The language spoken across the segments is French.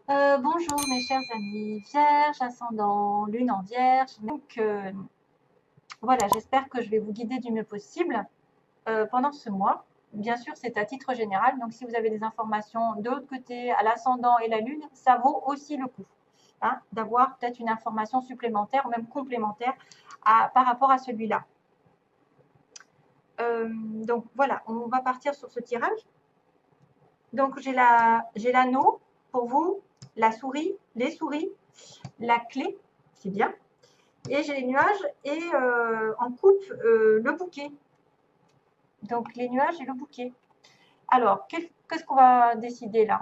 Bonjour mes chers amis, Vierge, ascendant, lune en Vierge. Donc voilà, j'espère que je vais vous guider du mieux possible pendant ce mois. Bien sûr, c'est à titre général, donc si vous avez des informations de l'autre côté, à l'ascendant et la lune, ça vaut aussi le coup hein, d'avoir peut-être une information supplémentaire ou même complémentaire par rapport à celui-là. Donc voilà, on va partir sur ce tirage. Donc j'ai l'anneau pour vous, la souris, les souris, la clé, c'est bien. Et j'ai les nuages et en coupe le bouquet. Donc les nuages et le bouquet. Alors, qu'est-ce qu'on va décider là?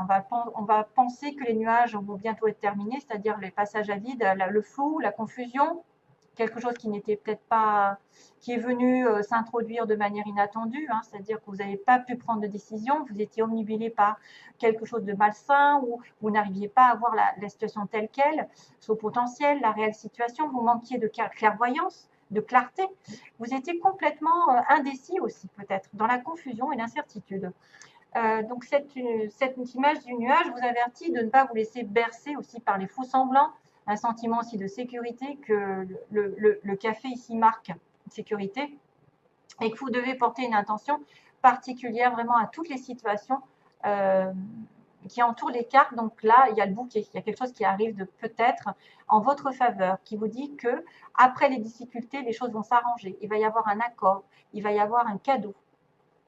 On va penser que les nuages vont bientôt être terminés, c'est-à-dire les passages à vide, le flou, la confusion, quelque chose qui n'était peut-être pas, qui est venu s'introduire de manière inattendue, hein, c'est-à-dire que vous n'avez pas pu prendre de décision, vous étiez omnibulé par quelque chose de malsain ou vous n'arriviez pas à voir la situation telle qu'elle, son potentiel, la réelle situation, vous manquiez de clairvoyance, de clarté, vous étiez complètement indécis aussi peut-être, dans la confusion et l'incertitude. Donc cette image du nuage vous avertit de ne pas vous laisser bercer aussi par les faux semblants, un sentiment aussi de sécurité que le café ici marque sécurité et que vous devez porter une intention particulière vraiment à toutes les situations qui entourent les cartes. Donc là, il y a le bouquet, il y a quelque chose qui arrive de peut-être en votre faveur, qui vous dit que après les difficultés, les choses vont s'arranger. Il va y avoir un accord, il va y avoir un cadeau.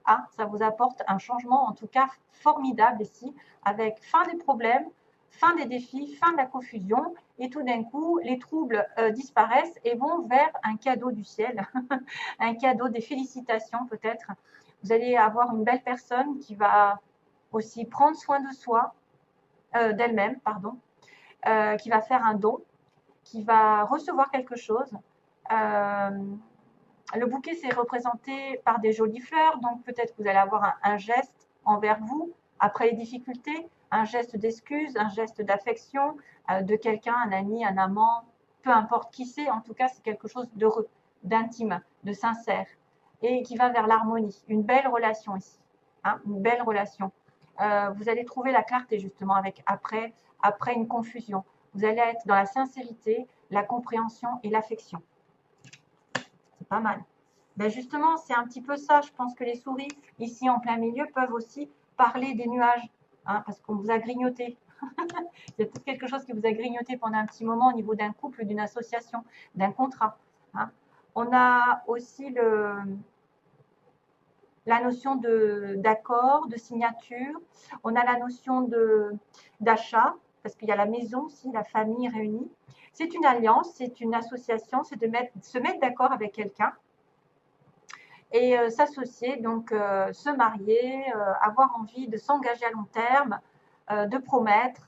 Ah, ça vous apporte un changement en tout cas formidable ici, avec fin des problèmes, fin des défis, fin de la confusion, et tout d'un coup, les troubles disparaissent et vont vers un cadeau du ciel, un cadeau des félicitations peut-être. Vous allez avoir une belle personne qui va aussi prendre soin de soi, d'elle-même, pardon, qui va faire un don, qui va recevoir quelque chose. Le bouquet, c'est représenté par des jolies fleurs, donc peut-être que vous allez avoir un geste envers vous après les difficultés, un geste d'excuse, un geste d'affection de quelqu'un, un ami, un amant, peu importe qui c'est, en tout cas, c'est quelque chose d'heureux, d'intime, de sincère et qui va vers l'harmonie. Une belle relation ici, hein, une belle relation. Vous allez trouver la clarté justement avec après une confusion. Vous allez être dans la sincérité, la compréhension et l'affection. C'est pas mal. Ben justement, c'est un petit peu ça. Je pense que les souris, ici en plein milieu, peuvent aussi parler des nuages, hein, parce qu'on vous a grignoté. Il y a peut-être quelque chose qui vous a grignoté pendant un petit moment au niveau d'un couple, d'une association, d'un contrat. Hein. On a aussi la notion d'accord, de signature. On a la notion d'achat, parce qu'il y a la maison aussi, la famille réunie. C'est une alliance, c'est une association, c'est de se mettre d'accord avec quelqu'un et s'associer, donc se marier, avoir envie de s'engager à long terme, de promettre,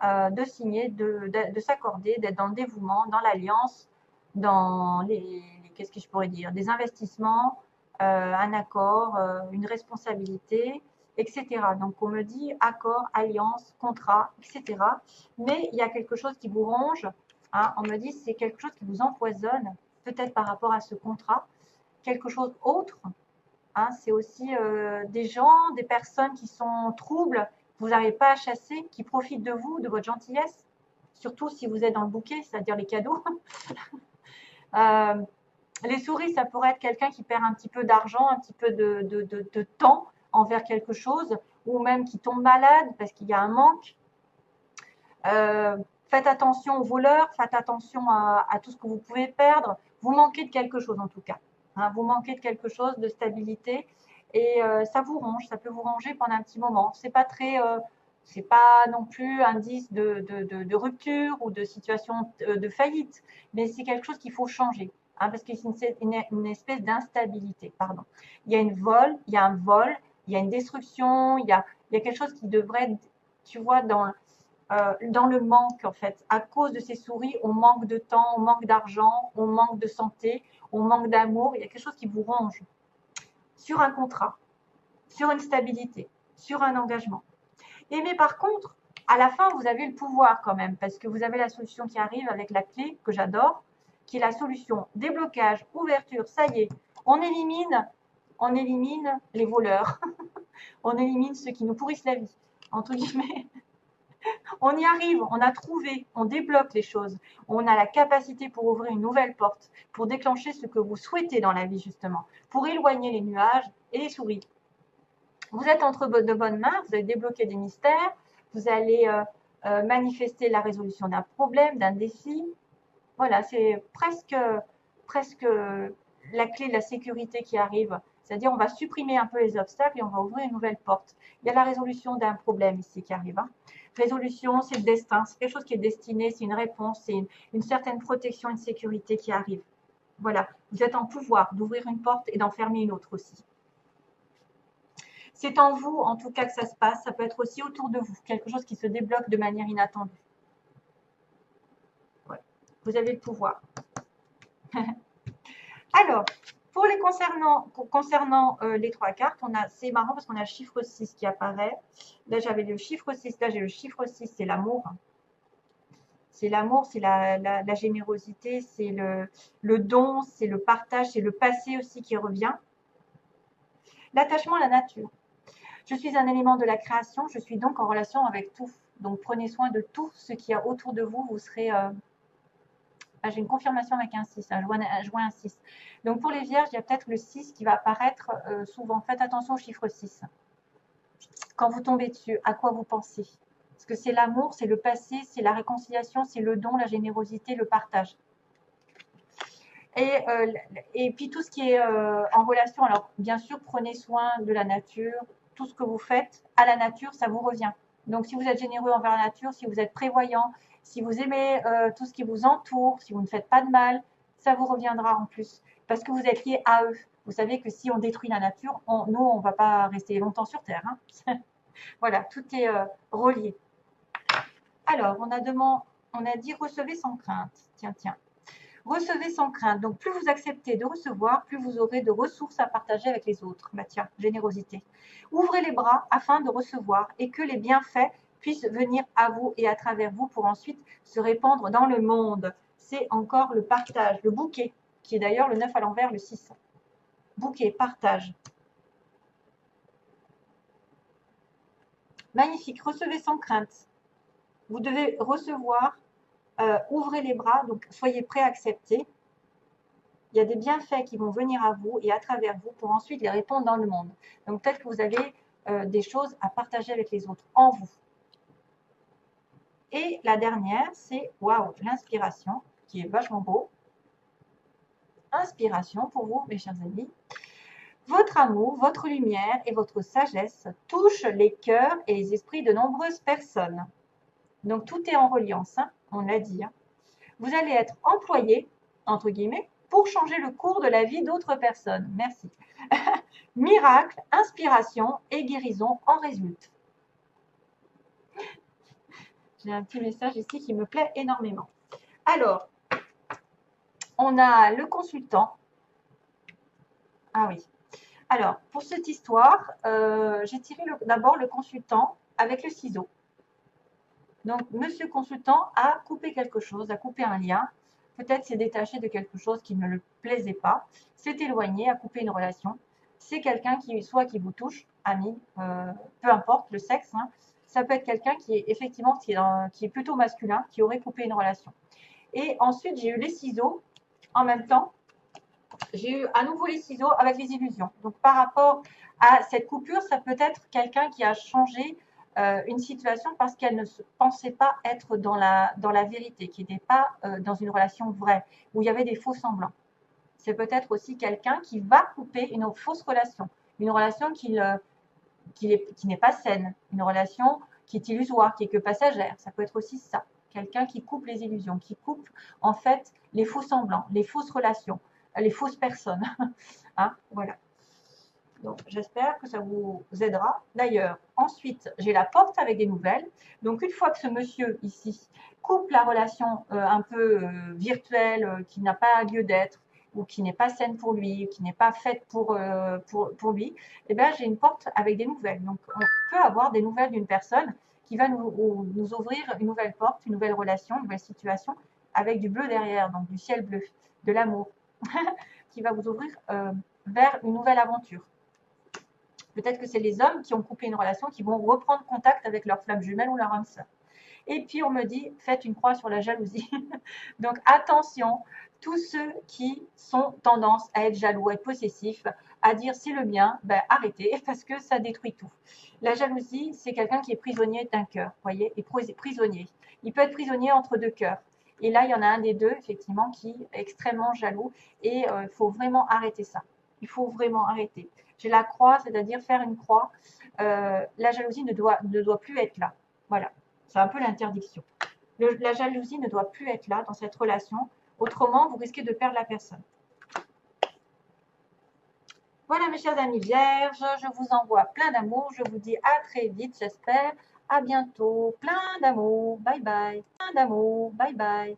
de signer, de s'accorder, d'être dans le dévouement, dans l'alliance, dans qu'est-ce que je pourrais dire, des investissements, un accord, une responsabilité, etc. Donc on me dit accord, alliance, contrat, etc. Mais il y a quelque chose qui vous ronge, hein, on me dit c'est quelque chose qui vous empoisonne, peut-être par rapport à ce contrat, quelque chose autre. Hein, c'est aussi des gens, des personnes qui sont troubles, que vous n'arrivez pas à chasser, qui profitent de vous, de votre gentillesse, surtout si vous êtes dans le bouquet, c'est-à-dire les cadeaux. Les souris, ça pourrait être quelqu'un qui perd un petit peu d'argent, un petit peu de temps envers quelque chose, ou même qui tombe malade parce qu'il y a un manque. Faites attention aux voleurs, faites attention à tout ce que vous pouvez perdre. Vous manquez de quelque chose en tout cas. Hein, vous manquez de quelque chose, de stabilité, et ça vous ronge, ça peut vous ranger pendant un petit moment. C'est pas c'est pas non plus indice de rupture ou de situation de faillite, mais c'est quelque chose qu'il faut changer, hein, parce que c'est une espèce d'instabilité. Pardon. Il y a il y a un vol, il y a une destruction, il y a quelque chose qui devrait, tu vois, dans le manque en fait. À cause de ces souris, on manque de temps, on manque d'argent, on manque de santé, on manque d'amour. Il y a quelque chose qui vous ronge sur un contrat, sur une stabilité, sur un engagement. Et mais par contre, à la fin, vous avez le pouvoir quand même, parce que vous avez la solution qui arrive avec la clé que j'adore, qui est la solution déblocage, ouverture. Ça y est, on élimine les voleurs, on élimine ceux qui nous pourrissent la vie, entre guillemets. On y arrive, on a trouvé, on débloque les choses. On a la capacité pour ouvrir une nouvelle porte, pour déclencher ce que vous souhaitez dans la vie, justement, pour éloigner les nuages et les souris. Vous êtes entre de bonnes mains, vous allez débloquer des mystères, vous allez manifester la résolution d'un problème, d'un défi. Voilà, c'est presque la clé de la sécurité qui arrive. C'est-à-dire, on va supprimer un peu les obstacles et on va ouvrir une nouvelle porte. Il y a la résolution d'un problème ici qui arrive. Hein. Résolution, c'est le destin, c'est quelque chose qui est destiné, c'est une réponse, c'est une certaine protection, une sécurité qui arrive. Voilà, vous êtes en pouvoir d'ouvrir une porte et d'en fermer une autre aussi. C'est en vous, en tout cas, que ça se passe. Ça peut être aussi autour de vous, quelque chose qui se débloque de manière inattendue. Ouais. Vous avez le pouvoir. Alors, pour les concernant les trois cartes, c'est marrant parce qu'on a le chiffre 6 qui apparaît. Là, j'avais le chiffre 6. Là, j'ai le chiffre 6, c'est l'amour. C'est l'amour, c'est la générosité, c'est le don, c'est le partage, c'est le passé aussi qui revient. L'attachement à la nature. Je suis un élément de la création, je suis donc en relation avec tout. Donc, prenez soin de tout ce qu'il y a autour de vous. Vous serez... j'ai une confirmation avec un 6, un joint un 6. Donc, pour les vierges, il y a peut-être le 6 qui va apparaître souvent. Faites attention au chiffre 6. Quand vous tombez dessus, à quoi vous pensez? Parce que c'est l'amour, c'est le passé, c'est la réconciliation, c'est le don, la générosité, le partage. Et puis, tout ce qui est en relation, alors, bien sûr, prenez soin de la nature. Tout ce que vous faites à la nature, ça vous revient. Donc, si vous êtes généreux envers la nature, si vous êtes prévoyant, si vous aimez tout ce qui vous entoure, si vous ne faites pas de mal, ça vous reviendra en plus. Parce que vous êtes lié à eux. Vous savez que si on détruit la nature, nous, on ne va pas rester longtemps sur Terre. Hein. Voilà, tout est relié. Alors, on a dit recevez sans crainte. Tiens. Recevez sans crainte. Donc, plus vous acceptez de recevoir, plus vous aurez de ressources à partager avec les autres. Bah tiens, générosité. Ouvrez les bras afin de recevoir et que les bienfaits puissent venir à vous et à travers vous pour ensuite se répandre dans le monde. C'est encore le partage, le bouquet, qui est d'ailleurs le 9 à l'envers, le 6. Bouquet, partage. Magnifique. Recevez sans crainte. Vous devez recevoir. Ouvrez les bras, donc soyez prêts à accepter. Il y a des bienfaits qui vont venir à vous et à travers vous pour ensuite les répondre dans le monde. Donc peut-être que vous avez des choses à partager avec les autres en vous. Et la dernière, c'est waouh, l'inspiration, qui est vachement beau. Inspiration pour vous, mes chers amis. Votre amour, votre lumière et votre sagesse touchent les cœurs et les esprits de nombreuses personnes. Donc tout est en reliance, hein, on l'a dit. Hein. Vous allez être employé, entre guillemets, pour changer le cours de la vie d'autres personnes. Merci. Miracle, inspiration et guérison en résultent. J'ai un petit message ici qui me plaît énormément. Alors, on a le consultant. Ah oui. Alors, pour cette histoire, j'ai tiré d'abord le consultant avec le ciseau. Donc, monsieur consultant a coupé quelque chose, a coupé un lien. Peut-être s'est détaché de quelque chose qui ne le plaisait pas, s'est éloigné, a coupé une relation. C'est quelqu'un qui vous touche, ami, peu importe le sexe. Hein. Ça peut être quelqu'un qui est effectivement qui est plutôt masculin, qui aurait coupé une relation. Et ensuite, j'ai eu les ciseaux en même temps. J'ai eu à nouveau les ciseaux avec les illusions. Donc, par rapport à cette coupure, ça peut être quelqu'un qui a changé une situation parce qu'elle ne pensait pas être dans la vérité, qui n'était pas dans une relation vraie, où il y avait des faux semblants. C'est peut-être aussi quelqu'un qui va couper une fausse relation, une relation qui n'est pas saine, une relation qui est illusoire, qui est que passagère. Ça peut être aussi ça. Quelqu'un qui coupe les illusions, qui coupe en fait les faux semblants, les fausses relations, les fausses personnes. Hein, voilà. Donc, j'espère que ça vous aidera. D'ailleurs, ensuite, j'ai la porte avec des nouvelles. Donc, une fois que ce monsieur ici coupe la relation un peu virtuelle, qui n'a pas lieu d'être, ou qui n'est pas saine pour lui, qui n'est pas faite pour lui, eh bien, j'ai une porte avec des nouvelles. Donc, on peut avoir des nouvelles d'une personne qui va nous ouvrir une nouvelle porte, une nouvelle relation, une nouvelle situation, avec du bleu derrière, donc du ciel bleu, de l'amour, qui va vous ouvrir vers une nouvelle aventure. Peut-être que c'est les hommes qui ont coupé une relation qui vont reprendre contact avec leur flamme jumelle ou leur âme sœur. Et puis on me dit, faites une croix sur la jalousie. Donc attention, tous ceux qui sont tendance à être jaloux, à être possessifs, à dire c'est le mien, ben arrêtez parce que ça détruit tout. La jalousie, c'est quelqu'un qui est prisonnier d'un cœur, voyez, et prisonnier. Il peut être prisonnier entre deux cœurs. Et là, il y en a un des deux, effectivement, qui est extrêmement jaloux. Et il faut vraiment arrêter ça. Il faut vraiment arrêter. J'ai la croix, c'est-à-dire faire une croix. La jalousie ne doit plus être là. Voilà, c'est un peu l'interdiction. La jalousie ne doit plus être là dans cette relation. Autrement, vous risquez de perdre la personne. Voilà mes chers amis vierges, je vous envoie plein d'amour. Je vous dis à très vite, j'espère. À bientôt. Plein d'amour. Bye bye. Plein d'amour. Bye bye.